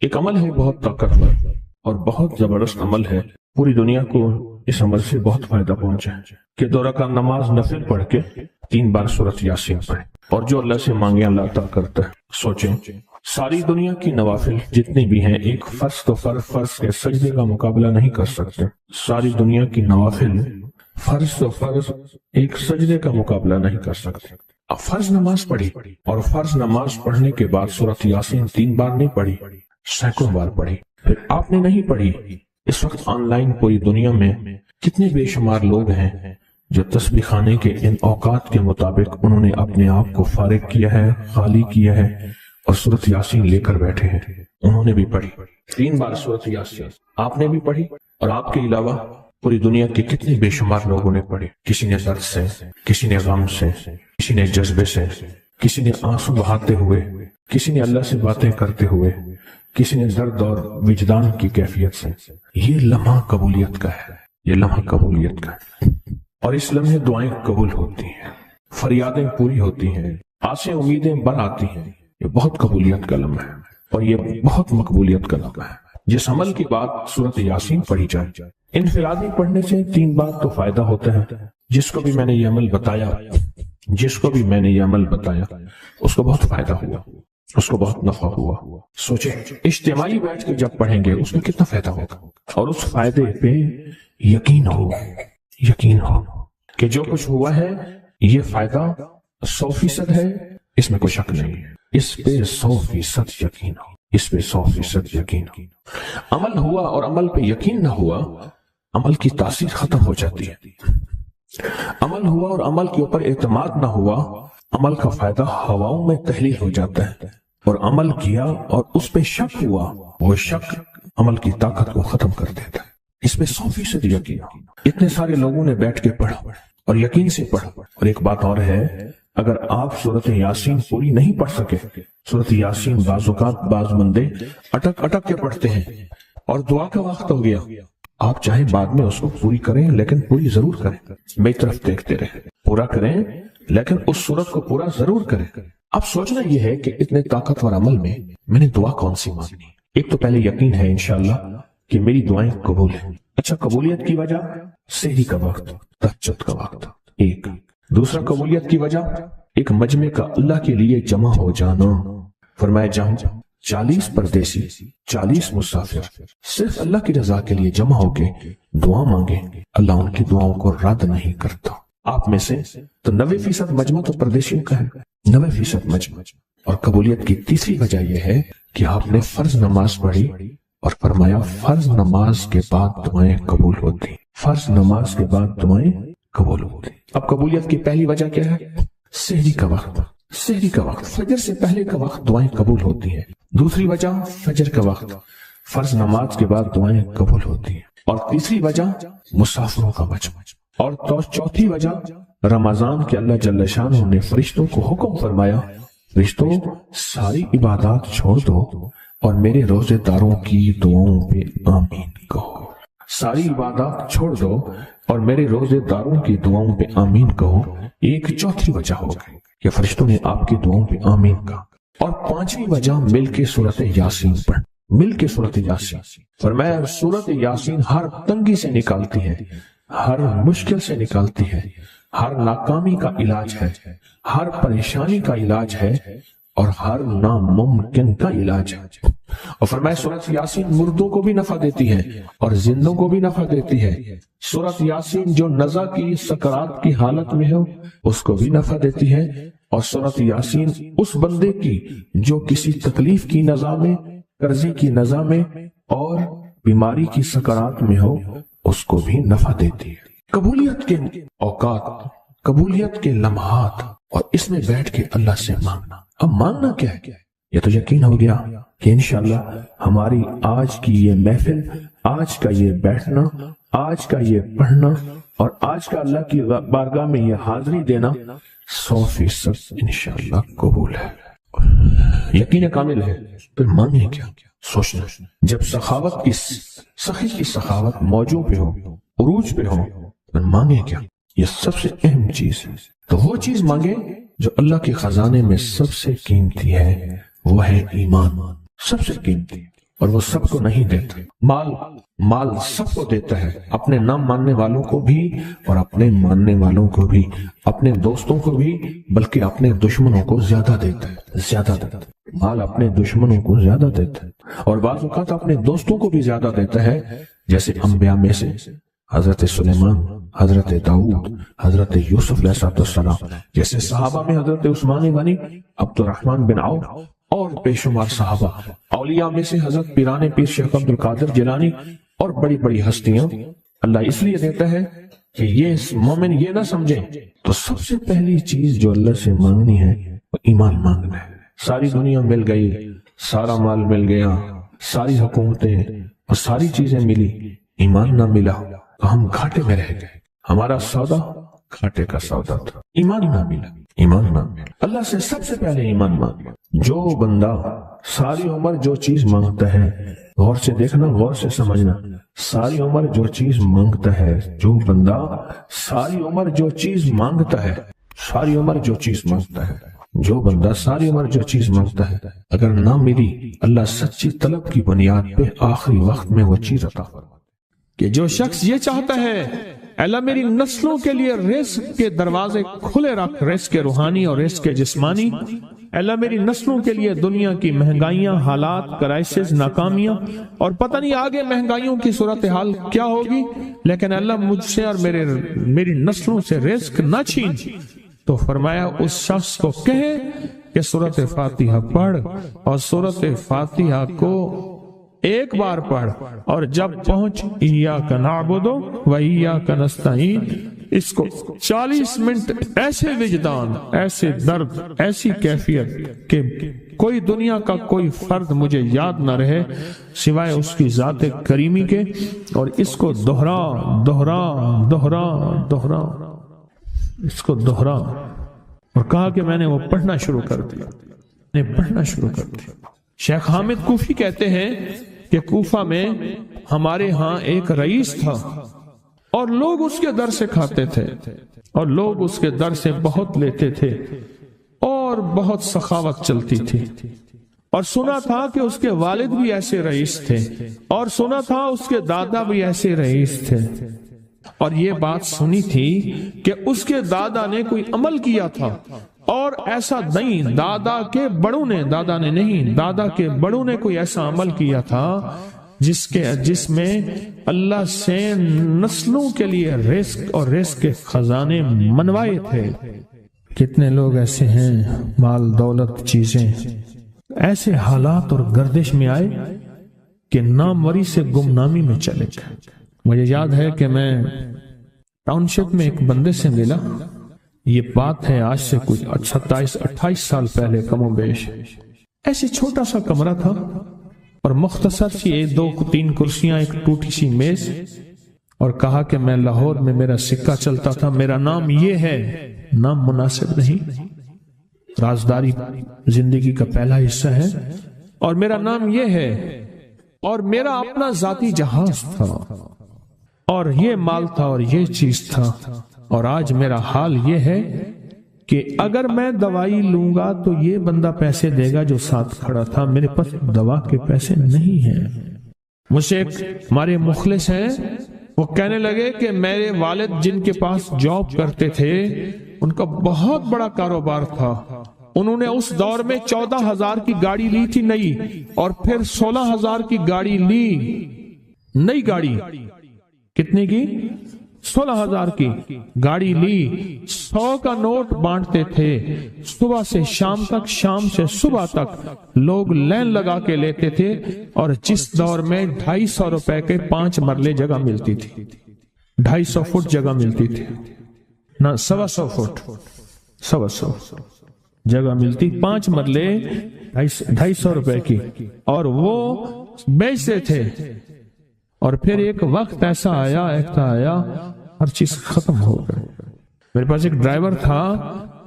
ایک عمل ہے بہت طاقتور اور بہت زبردست عمل ہے، پوری دنیا کو اس عمل سے بہت فائدہ پہنچا ہے کہ 2 رکعت نماز نفل پڑھ کے 3 بار سورۃ یاسین پڑھے اور جو اللہ سے مانگے اللہ عطا کرتا ہے۔ سوچیں، ساری دنیا کی نوافل جتنی بھی ہیں ایک فرض تو فرض کے سجدے کا مقابلہ نہیں کر سکتے۔ ساری دنیا کی نوافل فرض تو فرض ایک سجدے کا مقابلہ نہیں کر سکتے۔ اب فرض نماز پڑھی اور فرض نماز پڑھنے کے بعد سورۃ یاسین 3 بار نہیں پڑھی، سینکڑوں بار پڑھی۔ پھر آپ نے نہیں پڑھی، اس وقت آن لائن پوری دنیا میں کتنے بے شمار لوگ ہیں جو تسبیح خانے کے ان اوقات کے مطابق انہوں نے اپنے آپ کو فارغ کیا ہے، خالی کیا ہے اور سورۃ یاسین لے کر بیٹھے ہیں۔ انہوں نے بھی پڑھی 3 بار سورۃ یاسین، آپ نے بھی پڑھی، اور آپ کے علاوہ پوری دنیا کے کتنے بے شمار لوگوں نے پڑھی۔ کسی نے درد سے، کسی نے غم سے، کسی نے جذبے سے، کسی نے آنسو بہاتے ہوئے، کسی نے اللہ سے باتیں کرتے ہوئے، کسی نے درد اور وجدان کی کیفیت سے۔ یہ لمحہ قبولیت کا ہے، یہ لمحہ قبولیت کا ہے، اور اس لمحے دعائیں قبول ہوتی ہیں، فریادیں پوری ہوتی ہیں، آسیں امیدیں بر آتی ہیں۔ یہ بہت قبولیت کا لمحہ ہے اور یہ بہت مقبولیت کا لمحہ ہے۔ جس عمل کی بات سورۃ یاسین پڑھی جائے، انفرادی پڑھنے سے 3 بار تو فائدہ ہوتا ہے۔ جس کو بھی میں نے یہ عمل بتایا اس کو بہت فائدہ ہوا، اس کو بہت نفع ہوا۔ سوچیں، اجتماعی بیٹھ کے جب پڑھیں گے اس میں کتنا فائدہ ہوگا، اور اس فائدے پہ یقین ہو کہ جو کچھ ہوا ہے یہ فائدہ 100% ہے، اس میں کوئی شک نہیں ہے، اس پہ 100% یقین ہو، اس پہ 100% یقین ہو۔ عمل ہوا اور عمل پہ یقین نہ ہوا، عمل کی تاثیر ختم ہو جاتی ہے۔ عمل ہوا اور عمل کے اوپر اعتماد نہ ہوا، عمل کا فائدہ ہواؤں میں تحلیل ہو جاتا ہے، اور عمل کیا اور اس پہ شک ہوا، وہ شک عمل کی طاقت کو ختم کر دیتا ہے۔ اس پہ 100% یقین ہو۔ اتنے سارے لوگوں نے بیٹھ کے پڑھا اور یقین سے پڑھا۔ اور ایک بات اور ہے، اگر آپ سورۃ یاسین پوری نہیں پڑھ سکے، سورۃ یاسین بعض اوقات بعض بندے اٹک کے پڑھتے ہیں اور دعا کا وقت ہو گیا، آپ چاہے بعد میں اس کو پوری کریں لیکن پوری ضرور کریں، میری طرف دیکھتے رہیں، پورا کریں لیکن اس سورت کو پورا ضرور کریں۔ اب سوچنا یہ ہے کہ اتنے طاقتور عمل میں نے دعا کون سی مانگنی؟ ایک تو پہلے یقین ہے انشاءاللہ کہ میری دعائیں قبول ہیں۔ اچھا، قبولیت کی وجہ سحری کا وقت، تہجد کا وقت، ایک۔ دوسرا قبولیت کی وجہ ایک مجمع کا اللہ کے لیے جمع ہو جانا۔ فرمایا جہاں 40 پردیسی، 40 مسافر صرف اللہ کی رضا کے لیے جمع ہو کے دعا مانگے، اللہ ان کی دعاؤں کو رد نہیں کرتا۔ آپ میں سے تو 90% مجمع تو پردیسیوں کا ہے، 90% مجمع۔ اور قبولیت کی تیسری وجہ یہ ہے کہ آپ نے فرض نماز پڑھی اور فرمایا فرض نماز کے بعد دعائیں قبول ہوتی، فرض نماز کے بعد دعائیں قبول ہوتی۔ اب قبولیت کی پہلی وجہ کیا ہے؟ سحری کا وقت، سحری کا وقت، فجر سے پہلے کا وقت دعائیں قبول ہوتی ہیں۔ دوسری وجہ فجر کا وقت، فرض نماز کے بعد دعائیں قبول ہوتی ہیں۔ اور تیسری وجہ مسافروں کا مجمع، اور چوتھی وجہ رمضان کے اللہ جل شانہ نے فرشتوں کو حکم فرمایا، فرشتوں ساری عبادات چھوڑ دو اور میرے روزے داروں کی دعاؤں پہ آمین کہو۔ ساری عبادات چھوڑ دو اور میرے روزے داروں کی دعاؤں پہ آمین کہو۔ ایک چوتھی وجہ ہو گئی کہ فرشتوں نے آپ کی دعاؤں پہ آمین کہا۔ اور پانچویں وجہ مل کے سورۃ یاسین پڑھ، مل کے سورۃ یاسین۔ فرمایا سورۃ یاسین ہر تنگی سے نکالتی ہے، ہر مشکل سے نکالتی ہے، ہر ناکامی کا علاج ہے، ہر پریشانی کا علاج ہے، اور ہر ناممکن کا علاج ہے۔ اور فرمایا سورۃ یاسین مردوں کو بھی نفع دیتی ہے اور زندوں کو بھی نفع دیتی ہے۔ سورۃ یاسین جو نزع کی سکرات کی حالت میں ہو اس کو بھی نفع دیتی ہے، اور سورۃ یاسین اس بندے کی جو کسی تکلیف کی نزع میں، قرضے کی نزع میں اور بیماری کی سکرات میں ہو اس کو بھی نفع دیتی ہے۔ قبولیت کے اوقات، قبولیت کے لمحات، اور اس میں بیٹھ کے اللہ سے مانگنا۔ اب مانگنا کیا ہے؟ یہ تو یقین ہو گیا کہ انشاءاللہ ہماری آج کی یہ محفل، آج کا یہ بیٹھنا، آج کا یہ پڑھنا اور آج کا اللہ کی بارگاہ میں یہ حاضری دینا 100% انشاءاللہ قبول ہے، یقین کامل ہے۔ پھر مانگیں کیا؟ سوچنا، جب سخاوت کی، سخی کی سخاوت موجوں پہ ہو، عروج پہ ہو، پھر مانگیں کیا؟ یہ سب سے اہم چیز ہے۔ تو وہ چیز مانگے جو اللہ کے خزانے میں سب سے قیمتی ہے، وہ ہے ایمان، سب سے قیمتی۔ اور وہ سب کو نہیں دیتا۔ مال سب کو دیتا ہے، اپنے نہ ماننے والوں کو بھی اور اپنے ماننے والوں کو بھی، اپنے دوستوں کو بھی، بلکہ اپنے دشمنوں کو زیادہ دیتا ہے، زیادہ دیتا ہے۔ مال اپنے دشمنوں کو زیادہ دیتا ہے اور بعض اوقات اپنے دوستوں کو بھی زیادہ دیتا ہے، جیسے انبیاء میں سے حضرت سلیمان، حضرت داؤد، حضرت یوسف علیہ السلام، جیسے صحابہ میں حضرت عثمان غنی، عبد الرحمن بن عوف اور بے شمار صحابہ، اولیاء میں سے حضرت پیران پیر شیخ عبد القادر جیلانی اور بڑی بڑی ہستیاں۔ اللہ اس لیے دیتا ہے کہ یہ مومن یہ نہ سمجھے، تو سب سے پہلی چیز جو اللہ سے مانگنی ہے وہ ایمان مانگنا ہے۔ ساری دنیا مل گئی، سارا مال مل گیا، ساری حکومتیں اور ساری چیزیں ملی، ایمان نہ ملا تو ہم گھاٹے میں رہ گئے، ہمارا سودا گھاٹے کا سودا تھا، ایمان نہ ملا، ایمان نہ ملا۔ اللہ سے سب سے پہلے ایمان مانگنا۔ جو بندہ ساری عمر جو چیز مانگتا ہے، غور سے دیکھنا، غور سے سمجھنا، ساری عمر جو چیز مانگتا ہے، جو بندہ ساری عمر جو چیز مانگتا ہے، ساری عمر جو چیز مانگتا ہے، جو بندہ ساری عمر جو چیز مانگتا ہے، اگر نہ ملی، اللہ سچی طلب کی بنیاد پہ آخری وقت میں وہ چیز عطا فرماتا ہے۔ کہ جو شخص یہ چاہتا ہے اللہ میری نسلوں کے لیے رزق کے دروازے کھلے رکھ، رزق کے روحانی اور رزق کے جسمانی، اللہ میری نسلوں کے لیے دنیا کی مہنگائیاں، حالات، کرائسس، ناکامیاں اور پتہ نہیں آگے مہنگائیوں کی صورتحال کیا ہوگی، لیکن اللہ مجھ سے اور میری نسلوں سے رزق نہ چھین، تو فرمایا اس شخص کو کہے کہ سورۃ فاتحہ پڑھ، اور سورۃ فاتحہ کو ایک بار پڑھ، اور جب پہنچ ایاک نعبد و ایاک نستعین، اس کو 40 منٹ ایسے وجدان، ایسے درد، ایسی کیفیت کہ کوئی دنیا کا کوئی فرد مجھے یاد نہ رہے سوائے اس کی ذات کریمی کے، اور اس کو دوہرا دوہرا دوہرا دوہرا، اس کو دوہرا، اور کہا کہ میں نے وہ پڑھنا شروع کر دیا، میں نے پڑھنا شروع کر دیا۔ شیخ حامد کوفی کہتے ہیں کہ کوفہ میں ہمارے ہاں ایک رئیس تھا اور لوگ اس کے در سے کھاتے تھے اور لوگ اس کے در سے بہت لیتے تھے اور بہت سخاوت چلتی تھی، اور سنا تھا کہ اس کے والد بھی ایسے رئیس تھے، اور سنا تھا اس کے دادا بھی ایسے رئیس تھے، اور یہ بات سنی تھی کہ اس کے دادا نے کوئی عمل کیا تھا، اور ایسا نہیں، دادا کے بڑوں نے کوئی ایسا عمل کیا تھا جس میں اللہ سے نسلوں کے لیے رزق اور رزق کے خزانے منوائے تھے۔ کتنے لوگ ایسے ہیں، مال دولت چیزیں، ایسے حالات اور گردش میں آئے کہ ناموری سے گمنامی میں چلے گئے۔ مجھے یاد ہے کہ میں ٹاؤن شپ میں ایک بندے سے ملا، یہ بات ہے آج سے کچھ 27-28 سال پہلے کم و بیش، ایسے چھوٹا سا کمرہ تھا اور مختصر سی 2-3 کرسیاں، ایک ٹوٹی سی میز، اور کہا کہ میں لاہور میں میرا سکہ چلتا تھا، میرا نام یہ ہے، نام مناسب نہیں، رازداری زندگی کا پہلا حصہ ہے، اور میرا نام یہ ہے، اور میرا اپنا ذاتی جہاز تھا، اور یہ مال تھا اور یہ چیز تھا، اور آج میرا حال یہ ہے کہ اگر میں دوائی لوں گا تو یہ بندہ پیسے دے گا جو ساتھ کھڑا تھا، میرے پاس دوا کے پیسے نہیں ہیں۔ مجھ سے ایک ہمارے مخلص ہیں، وہ کہنے لگے کہ میرے والد جن کے پاس جاب کرتے تھے ان کا بہت بڑا کاروبار تھا، انہوں نے اس دور میں 14,000 کی گاڑی لی تھی نئی، اور پھر 16,000 کی گاڑی لی، نئی گاڑی، کتنے کی؟ 16,000 کی گاڑی لی، 100 کا نوٹ بانٹتے تھے، صبح سے شام تک، شام سے صبح تک لوگ لین لگا کے لیتے تھے، اور جس دور میں 250 روپے کے 5 مرلے جگہ ملتی تھی، 250 فٹ جگہ ملتی تھی، نہ 125 فٹ، 125 جگہ ملتی، 5 مرلے 250 روپے کی، اور وہ بیچتے تھے۔ اور پھر ایک وقت ایسا آیا ہر چیز ختم ہو گئی۔ میرے پاس ایک ڈرائیور تھا،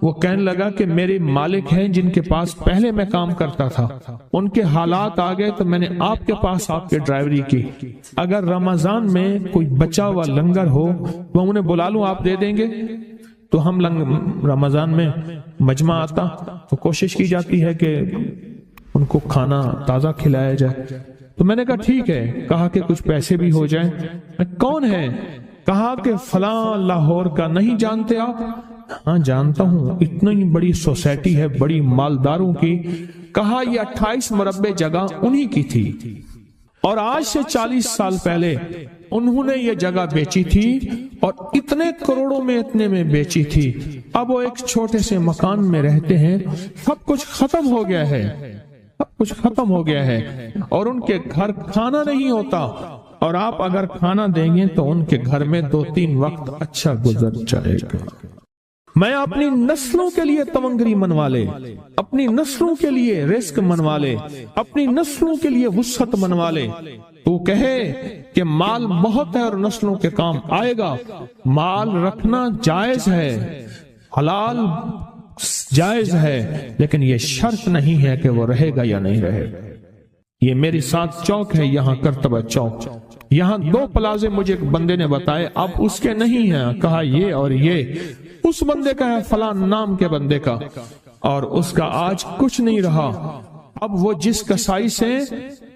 وہ کہنے لگا کہ میرے مالک ہیں جن کے پاس پہلے میں کام کرتا تھا، ان کے حالات آ گئے تو میں نے آپ کے پاس آپ کے ڈرائیوری کی، اگر رمضان میں کوئی بچا ہوا لنگر ہو تو انہیں بلا لوں، آپ دے دیں گے؟ تو ہم رمضان میں مجمع آتا تو کوشش کی جاتی ہے کہ ان کو کھانا تازہ کھلایا جائے، تو میں نے کہا ٹھیک ہے، کہا کہ کچھ پیسے بھی ہو جائیں۔ کون ہے؟ کہا کہ فلاں لاہور کا، نہیں جانتے آپ؟ ہاں جانتا ہوں، اتنی بڑی سوسائٹی ہے بڑی مالداروں کی۔ کہا یہ 28 مربع جگہ انہی کی تھی، اور آج سے 40 سال پہلے انہوں نے یہ جگہ بیچی تھی اور اتنے کروڑوں میں اتنے میں بیچی تھی۔ اب وہ ایک چھوٹے سے مکان میں رہتے ہیں، سب کچھ ختم ہو گیا ہے، سب کچھ ختم ہو گیا ہے، اور ان کے گھر کھانا نہیں ہوتا، اور آپ اگر کھانا دیں گے تو ان کے گھر میں 2-3 وقت اچھا گزر جائے گا۔ میں اپنی نسلوں کے لیے تمنگری منوا لے، اپنی نسلوں کے لیے رزق منوا لے، اپنی نسلوں کے لیے وسعت منوا لے۔ تو کہے کہ مال بہت ہے اور نسلوں کے کام آئے گا، مال رکھنا جائز ہے، حلال جائز ہے، لیکن یہ شرط نہیں ہے کہ وہ رہے گا یا نہیں رہے گا۔ یہ میری ساتھ چوک ہے، یہاں کرتبہ چوک، یہاں 2 پلازے مجھے ایک بندے نے بتائے، اب اس کے نہیں ہیں، کہا یہ اور یہ اس بندے کا ہے، فلاں نام کے بندے کا، اور اس کا آج کچھ نہیں رہا۔ اب وہ جس کسائی سے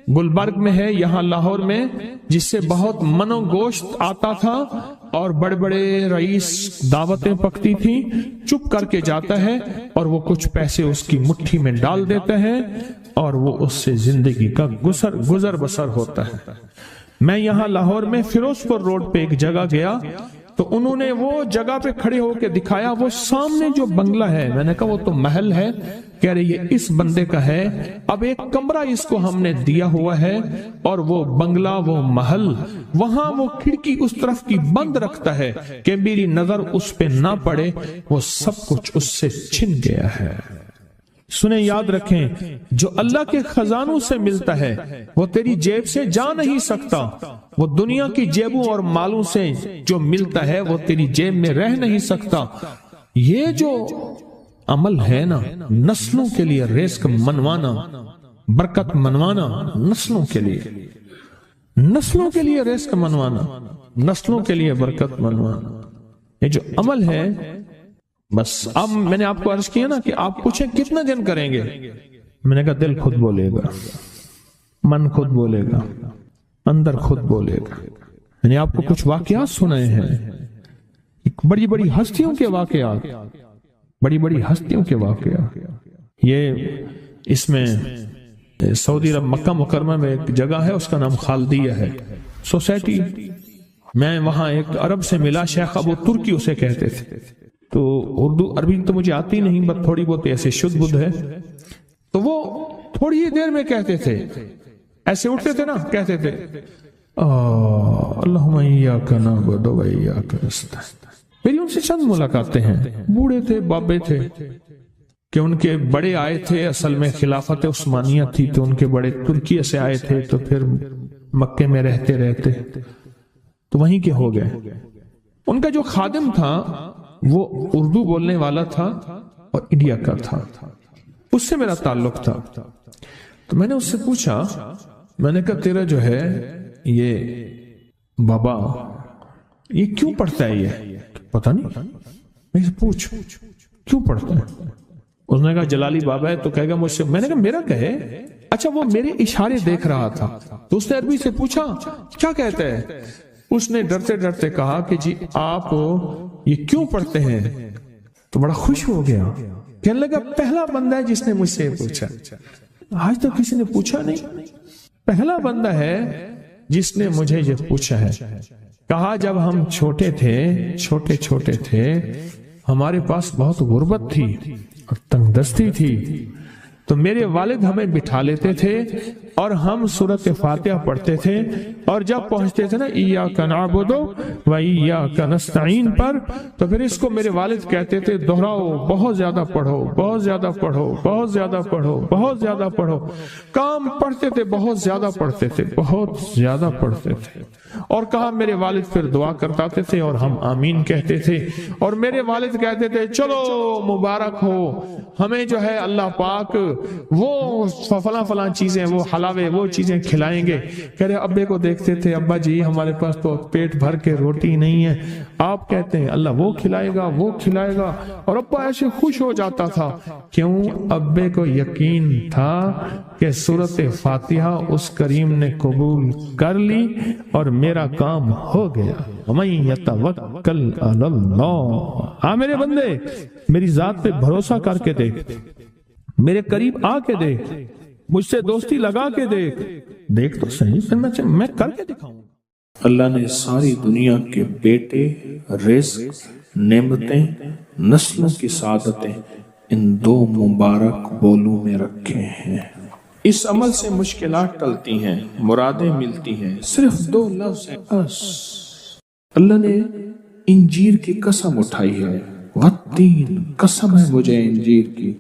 گلبرگ میں ہے، یہاں لاہور میں، جس سے بہت من و گوشت آتا تھا اور بڑے بڑے رئیس دعوتیں پکتی تھی، چپ کر کے جاتا ہے اور وہ کچھ پیسے اس کی مٹھی میں ڈال دیتے ہیں اور وہ اس سے زندگی کا گزر بسر ہوتا ہے۔ میں یہاں لاہور میں فیروز پور روڈ پہ ایک جگہ گیا تو انہوں نے وہ جگہ پہ کھڑے ہو کے دکھایا، وہ سامنے جو بنگلہ ہے، میں نے کہا وہ تو محل ہے، کہہ رہے یہ اس بندے کا ہے، اب ایک کمرہ اس کو ہم نے دیا ہوا ہے، اور وہ بنگلہ وہ محل وہاں وہ کھڑکی اس طرف کی بند رکھتا ہے کہ میری نظر اس پہ نہ پڑے، وہ سب کچھ اس سے چھن گیا ہے۔ سنیں، یاد رکھیں، جو اللہ کے خزانوں سے ملتا ہے وہ تیری جیب سے جا نہیں سکتا، وہ دنیا کی جیبوں اور مالوں سے جو ملتا ہے وہ تیری جیب میں رہ نہیں سکتا۔ یہ جو عمل ہے نا، نسلوں کے لیے رزق منوانا، برکت منوانا، نسلوں کے لیے رزق منوانا، نسلوں کے لیے برکت منوانا، یہ جو عمل ہے، بس اب میں نے آپ کو عرض کیا نا کہ آپ پوچھیں کتنے دن کریں گے، میں نے کہا دل خود بولے گا، من خود بولے گا، اندر خود بولے گا۔ میں نے آپ کو کچھ واقعات سنائے ہیں، بڑی بڑی ہستیوں کے واقعات، بڑی بڑی ہستیوں کے واقعات۔ یہ اس میں سعودی عرب مکہ مکرمہ میں ایک جگہ ہے، اس کا نام خالدیہ ہے سوسائٹی۔ میں وہاں ایک عرب سے ملا، شیخ ابو ترکی اسے کہتے تھے، تو اردو عربی تو مجھے آتی نہیں، بس تھوڑی بہت ایسے شدھ بدھ ہے، تو وہ تھوڑی ہی دیر میں کہتے تھے، ایسے اٹھتے تھے نا، کہتے تھے اللہم ایاک نعبد و ایاک نستعین۔ میری ان سے چند ملاقاتیں ہیں، بوڑھے تھے، بابے تھے، کہ ان کے بڑے آئے تھے، اصل میں خلافت عثمانیہ تھی تو ان کے بڑے ترکیہ سے آئے تھے، تو پھر مکے میں رہتے تو وہیں کے ہو گئے۔ ان کا جو خادم تھا وہ اردو بولنے والا تھا اور انڈیا کا تھا، اس سے میرا تعلق تھا۔ تو میں نے اس سے پوچھا، میں نے کہا تیرا جو ہے یہ بابا یہ کیوں پڑھتا ہے؟ یہ پتہ نہیں، میں سے پوچھ کیوں پڑھتا ہے؟ اس نے کہا جلالی بابا ہے تو کہے گا مجھ سے۔ میں نے کہا میرا کہے؟ اچھا، وہ میرے اشارے دیکھ رہا تھا، تو اس نے عربی سے پوچھا کیا کہتا ہے؟ اس نے ڈرتے ڈرتے کہا کہ جی آپ یہ کیوں پڑھتے ہیں؟ تو بڑا خوش ہو گیا، کہنے لگا پہلا بندہ ہے جس نے مجھ سے پوچھا، آج تک کسی نے پوچھا نہیں، پہلا بندہ ہے جس نے مجھے یہ پوچھا ہے۔ کہا جب ہم چھوٹے تھے ہمارے پاس بہت غربت تھی اور تنگ دستی تھی، تو میرے والد ہمیں بٹھا لیتے تھے اور ہم سورۃ فاتحہ پڑھتے تھے، اور جب پہنچتے تھے نا ایاک نعبد و ایاک نستعین پر، تو پھر اس کو میرے والد کہتے تھے دہراؤ، بہت زیادہ پڑھو، بہت زیادہ پڑھو، بہت زیادہ پڑھو، بہت زیادہ پڑھو۔ کام پڑھتے تھے، بہت زیادہ پڑھتے تھے، بہت زیادہ پڑھتے تھے۔ اور کہا میرے والد پھر دعا کرتاتے تھے اور ہم آمین کہتے تھے، اور میرے والد کہتے تھے چلو مبارک ہو، ہمیں جو ہے اللہ پاک وہ فلاں چیزیں وہ حلاوے وہ چیزیں کھلائیں گے. کہہ رہے ابے کو دیکھتے تھے ابا جی ہمارے پاس تو پیٹ بھر کے روٹی نہیں ہے, آپ کہتے ہیں اللہ وہ کھلائے گا وہ کھلائے گا, اور ابا ایسے خوش ہو جاتا تھا. کیوں؟ ابے کو یقین تھا کہ سورۃ فاتحہ اس کریم نے قبول کر لی اور میرا کام ہو گیا. وَمَن يَتَوَکَّلْ عَلَى اللَّهِ. ہاں میرے بندے میری ذات پہ بھروسہ کر کے دیکھ, میرے قریب آ کے دیکھ, مجھ سے دوستی لگا کے دیکھ تو صحیح, پھر میں کر کے دکھاؤں. اللہ نے ساری دنیا کے بیٹے, رزق, نعمتیں, نسلوں کی سعادتیں ان دو مبارک بولوں میں رکھے ہیں. اس عمل سے مشکلات ٹلتی ہیں, مرادیں ملتی ہیں, صرف دو لفظ ہیں بس. اللہ نے انجیر کی قسم اٹھائی ہے, والتین, قسم ہے مجھے انجیر کی.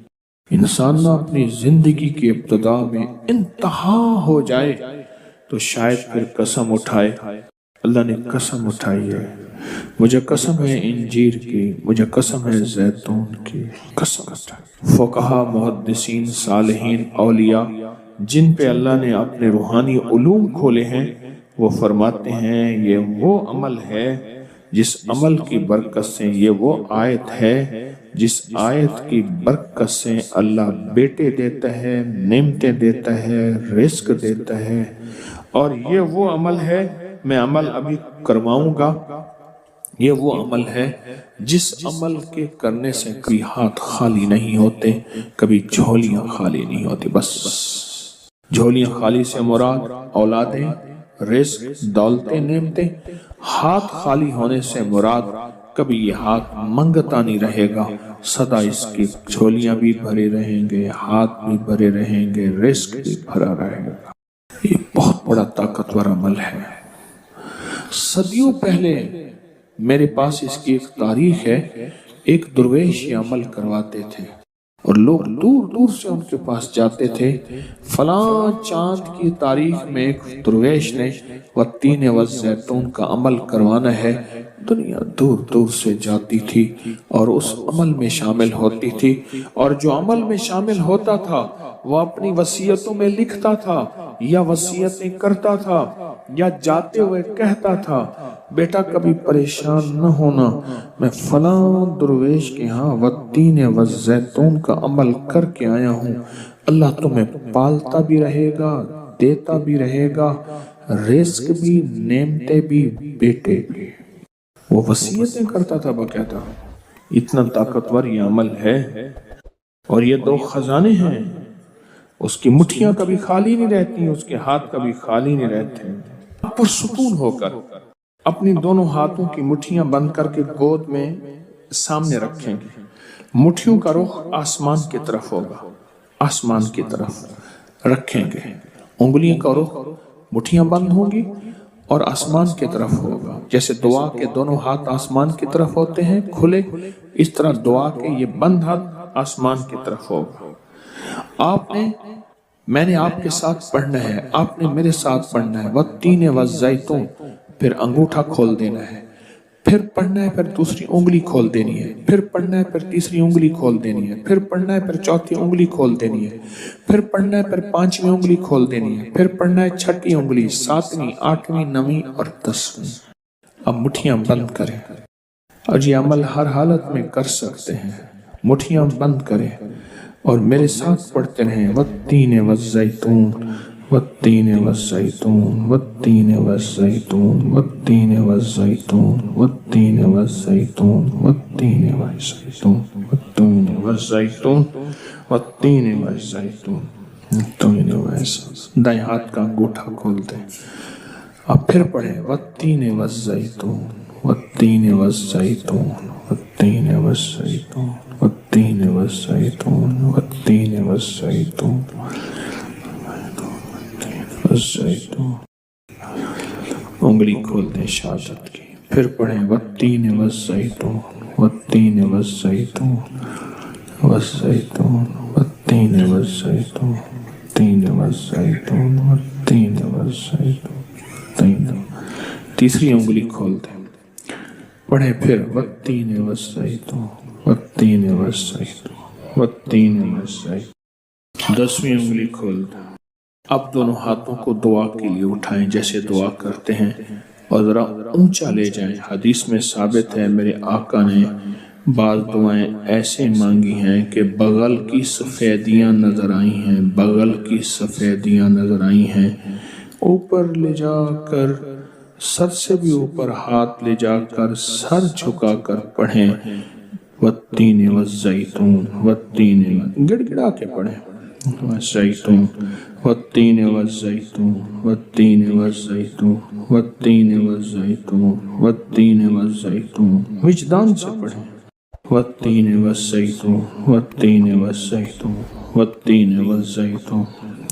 انسان نہ اپنی زندگی کی ابتدا میں انتہا ہو جائے تو شاید پھر قسم اٹھائے. اللہ نے قسم اٹھائی ہے, مجھے قسم ہے انجیر کی, مجھے قسم ہے زیتون کی, قسم اٹھائی. فقہا, محدثین, صالحین, اولیاء جن پہ اللہ نے اپنے روحانی علوم کھولے ہیں وہ فرماتے ہیں یہ وہ عمل ہے جس عمل کی برکت سے, یہ وہ آیت ہے جس آیت کی برکت سے اللہ بیٹے دیتا ہے, نعمتیں دیتا ہے, رزق دیتا ہے. اور یہ وہ عمل ہے, میں عمل ابھی کرواؤں گا, یہ وہ عمل ہے جس عمل کے کرنے سے کبھی ہاتھ خالی نہیں ہوتے, کبھی جھولیاں خالی نہیں ہوتی. بس جھولیاں خالی سے مراد اولادیں, رزق, دولتیں, نعمتیں. ہاتھ خالی ہونے سے مراد کبھی یہ ہاتھ منگتا نہیں رہے گا, سدا اس کی جھولیاں بھی بھرے رہیں گے, ہاتھ بھی بھرے رہیں گے, رزق بھی بھرا رہے گا. یہ بہت بڑا طاقتور عمل ہے. صدیوں پہلے میرے پاس اس کی ایک تاریخ ہے. ایک درویش یہ عمل کرواتے تھے اور لوگ دور دور سے ان کے پاس جاتے تھے. فلاں چاند کی تاریخ میں ایک درویش نے والتین والزیتون کا عمل کروانا ہے. دنیا دور دور سے جاتی تھی اور اس عمل میں شامل ہوتی تھی, اور جو عمل میں شامل ہوتا تھا وہ اپنی وصیتوں میں لکھتا تھا یا وصیتیں کرتا تھا یا جاتے ہوئے کہتا تھا بیٹا کبھی پریشان نہ ہونا, میں فلاں درویش کے ہاں والتین والزیتون کا عمل کر کے آیا ہوں, اللہ تمہیں پالتا بھی رہے گا, دیتا بھی رہے گا, رزق بھی, نعمتیں بھی, بیٹے بھی. وہ وصیتیں کرتا تھا باقاعدہ. اتنا طاقتور یہ عمل ہے. اور یہ دو خزانے ہیں, اس کی مٹھیاں کبھی خالی نہیں رہتی, اس کے ہاتھ کبھی خالی نہیں رہتے. پرسکون ہو کر اپنی دونوں ہاتھوں کی مٹھیاں بند کر کے گود میں سامنے رکھیں گے. مٹھیوں کا رخ آسمان کی طرف ہوگا, آسمان کی طرف رکھیں گے. انگلیوں کا رخ, مٹھیاں بند ہوں گی اور آسمان کی طرف ہوگا. جیسے دعا کے دونوں ہاتھ آسمان کی طرف ہوتے ہیں کھلے, اس طرح دعا کے یہ بند ہاتھ آسمان کی طرف ہوگا. میں نے آپ کے ساتھ پڑھنا ہے, آپ نے میرے ساتھ پڑھنا ہے. والتین والزیتون, پھر انگوٹھا کھول دینا ہے, پھر پڑھنا ہے, پھر دوسری انگلی کھول دینی ہے, پھر پڑھنا ہے, پھر تیسری انگلی کھول دینی ہے, پھر پڑھنا ہے, پھر چوتھی انگلی کھول دینی ہے, پھر پڑھنا ہے, پھر پانچویں انگلی کھول دینی ہے, پھر پڑھنا ہے چھٹی انگلی, ساتویں, آٹھویں, نویں اور دسویں. اب مٹھیاں بند کریں, اور یہ عمل ہر حالت میں کر سکتے ہیں. مٹھیاں بند کریں اور میرے ساتھ پڑھتے رہیں. والتین والزیتون, والتین والزیتون, والتین والزیتون, والتین والزیتون, والتین والزیتون, والتین والزیتون, والتین والزیتون, والتین والزیتون, والتین والزیتون. دائیں ہاتھ کا انگوٹھا کھول دیں. اب پھر پڑھیں والتین والزیتون, والتین والزیتون, والتین والزیتون, والتین والزیتون, والتین والزیتون, والزیتون. انگلی کھول دیں شہادت کی. پھر پڑھیں والتین والزیتون, والتین والزیتون, والزیتون, والتین والزیتون, والتین والزیتون, والتین والزیتون. تیسری انگلی کھول دیں. پڑھیں پھر والتین والزیتون, والتین والزیتون, والتین والزیتون. 10ویں انگلی کھول دیں. اب دونوں ہاتھوں کو دعا کے لیے اٹھائیں جیسے دعا کرتے ہیں اور ذرا اونچا لے جائیں۔ حدیث میں ثابت ہے میرے آقا نے بعض دعائیں ایسے مانگی ہیں کہ بغل کی سفیدیاں نظر آئی ہیں، بغل کی سفیدیاں نظر آئی ہیں۔ اوپر لے جا کر، سر سے بھی اوپر ہاتھ لے جا کر سر جھکا کر پڑھیں، والتین والزیتون، والتین، گڑ گڑا کے پڑھیں، والزیتون، والتین والزیتون، والتین والزیتون، والتین والزیتون، والتین والزیتون، وجدان سے پڑھیں، والتین والزیتون، والتین والزیتون، والتین والزیتون،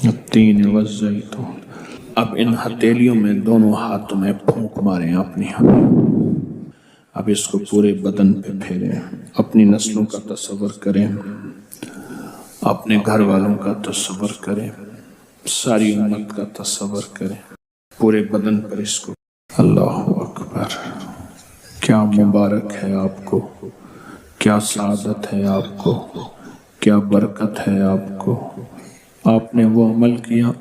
والتین والزیتون۔ اب ان ہتھیلیوں میں دونوں ہاتھوں میں پھونک ماریں اپنی اب اس کو پورے بدن پہ پھیریں، اپنی نسلوں کا تصور کریں، اپنے گھر والوں کا تصور کریں، ساری امت کا تصور کریں، پورے بدن پر اس کو۔ اللہ اکبر، کیا مبارک ہے آپ کو، کیا سعادت ہے آپ کو، کیا برکت ہے آپ کو۔ آپ نے وہ عمل کیا،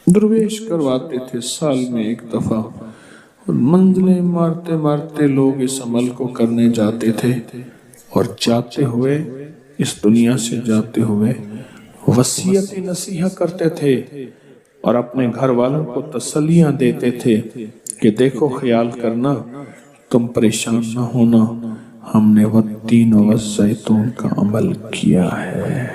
درویش کرواتے تھے سال میں ایک دفعہ، منزلیں مارتے مارتے لوگ اس عمل کو کرنے جاتے تھے، اور جاتے ہوئے اس دنیا سے جاتے ہوئے وصیت نصیحت کرتے تھے اور اپنے گھر والوں کو تسلیاں دیتے تھے کہ دیکھو خیال کرنا، تم پریشان نہ ہونا، ہم نے والتین والزیتون کا عمل کیا ہے۔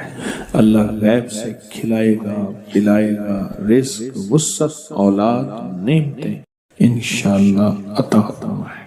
اللہ غیب سے کھلائے گا، پلائے گا، رزق، وسعت، اولاد، نعمتیں انشاءاللہ عطا فرمائے۔